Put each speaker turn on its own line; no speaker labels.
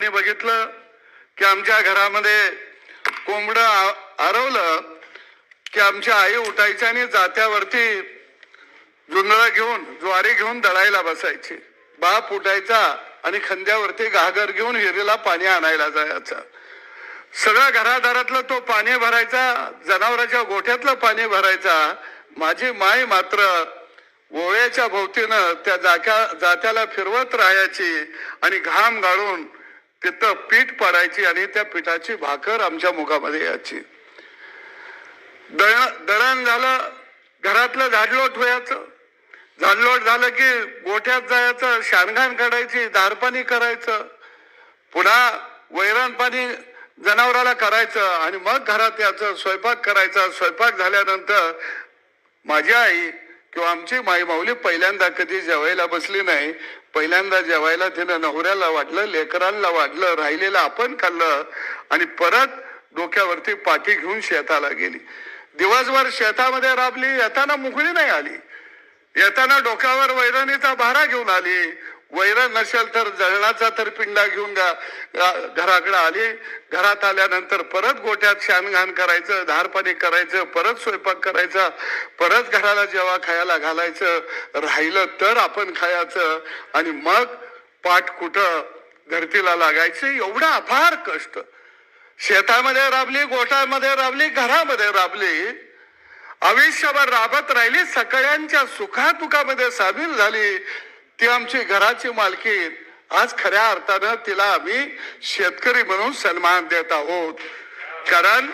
मी बघितलं की आमच्या घरामध्ये कोंबडं आरवलं की आमच्या आई उठायच्या आणि जात्यावरती जुंधळा घेऊन ज्वारी घेऊन दळायला बसायची. बाप उठायचा आणि खंद्यावरती घागर घेऊन हिरीला पाणी आणायला जायचा. सगळं घरादारातलं तो पाणी भरायचा, जनावरांच्या गोठ्यातलं पाणी भरायचा. माझी माय मात्र ओव्याच्या भोवतीनं त्या जात्याला फिरवत राहायची आणि घाम गाळून तिथं पीठ पडायची आणि त्या पिठाची भाकर आमच्या मुखामध्ये यायची. दळण झालं, घरातलं झाडलोट व्हायचं. झाडलोट झालं की गोठ्यात जायचं, शानघाण काढायची, धारपाणी करायचं, पुन्हा वैरण पाणी जनावराला करायचं आणि मग घरात यायचं, स्वयंपाक करायचा. स्वयंपाक झाल्यानंतर माझी आई किंवा आमची माई माऊली पहिल्यांदा कधी जेवायला बसली नाही. पहिल्यांदा जेवायला तिनं नवऱ्याला वाटलं, लेकरांना वाटलं, राहिलेलं आपण खाल्लं आणि परत डोक्यावरती पाठी घेऊन शेताला गेली. दिवसभर शेतामध्ये राबली, येताना मुकळी नाही आली. येताना डोक्यावर वैरणीचा भारा घेऊन आली. वैरण नसेल तर जळणाचा तर पिंडा घेऊन घराकडे आली. घरात आल्यानंतर परत गोठ्यात शानघाण करायचं, धारपाणी करायचं, परत स्वयंपाक करायचा, परत घराला जेव्हा खायला घालायचं, राहिलं तर आपण खायचं आणि मग पाठ कुठं धरतीला लागायचं. एवढं अफार कष्ट शेतामध्ये राबली, गोठ्यामध्ये राबली, घरामध्ये राबली, आयुष्यभर राबत राहिली, सगळ्यांच्या सुखादुखामध्ये सामील झाली. ती आमची घराची मालकी. आज खऱ्या अर्थानं तिला आम्ही शेतकरी म्हणून सन्मान देत आहोत. कारण